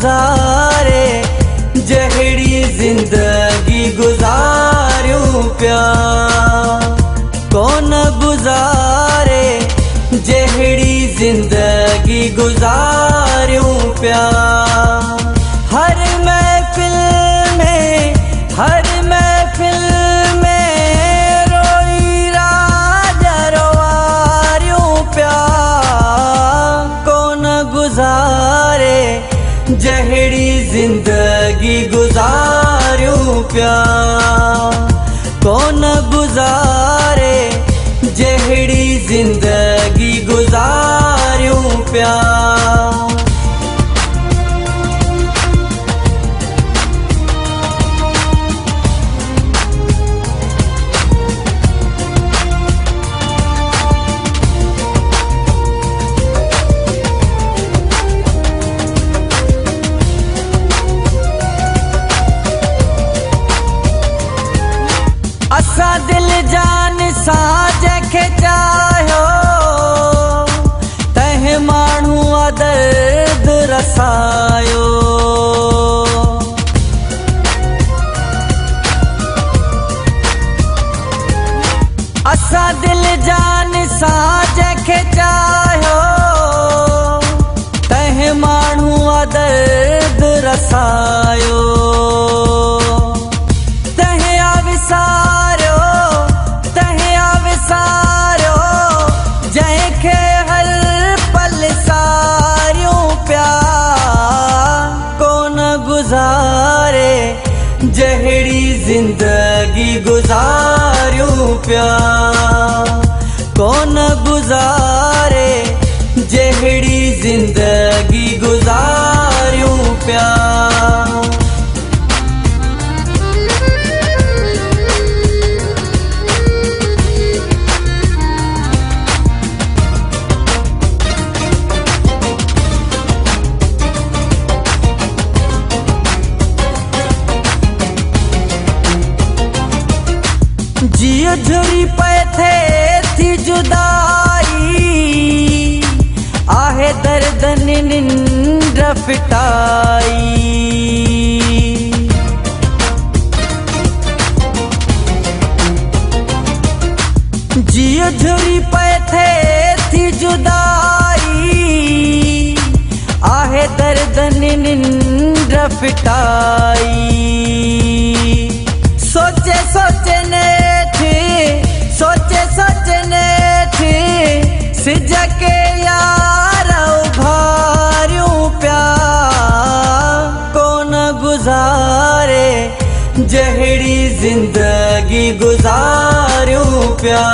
गुजारे जहिड़ी जिंदगी गुजारूं पिया, कौन गुजारे जहिड़ी जिंदगी गुजारूं पिया। हर महफिल में रोई राजा रोवारूं पिया, कौन गुजारे जहिड़ी जिंदगी गुजारूं पिया, कौन गुजारे जहिड़ी जिंदगी गुजारूं पिया। असा दिल जान सां जंहिंखे चाहियो, तंहिं माण्हू दर्द रसायो। असा दिल जान सां जंहिंखे चाहियो, तंहिं माण्हू दर्द रसायो। जंहिंखे हर पल सारियूं पिया, कौन गुजारे जहिड़ी जिंदगी गुजारूं पिया, कौन गुजारे जहिड़ी जिंदगी गुजारूं पिया। जियो झुरी पे थे थी जुदाई, आहे दर्दन निंड फिटाई। जियो झुरी पे थे थी जुदाई, आहे दर्दन निंड फिटाई। सोचे सोचने सिज के यार उभारूं पिया, कौन गुजारे जहिड़ी जिंदगी गुजारूं पिया,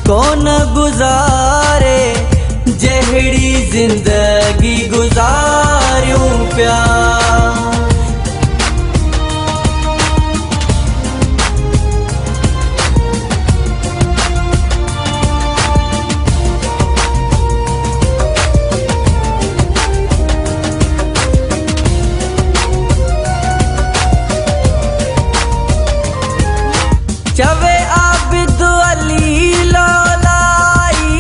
कौन गुजारे जहिड़ी जिंदगी गुजारूं पिया। चवे आबिद अली लोलाई,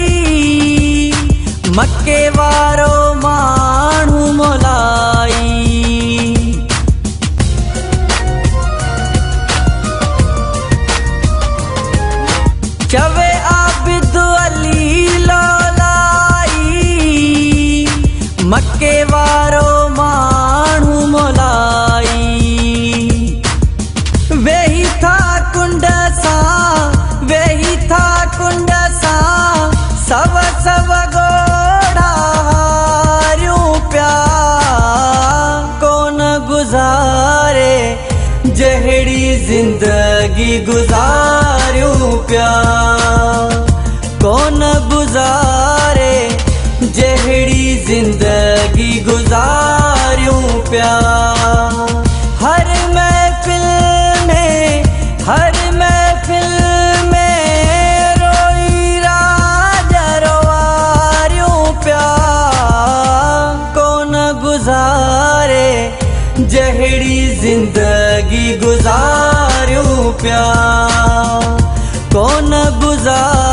मक्के वारो माण्हू मोलाई। चवे आबिद अली लोलाई, मक्के वारो माण्हू मोलाई। वेही था कुंड सां सव गोड़ा हारियूं पिया, कौन गुजारे जहिड़ी जिंदगी गुजारूं पिया, कौन गुजारे जहिड़ी जिंदगी गुजारूं पिया। हर महफिल में रोई राजा रोवारूं पिया, कौन गुजारे जहिड़ी जिंदगी गुजारूं पिया, कौन गुजार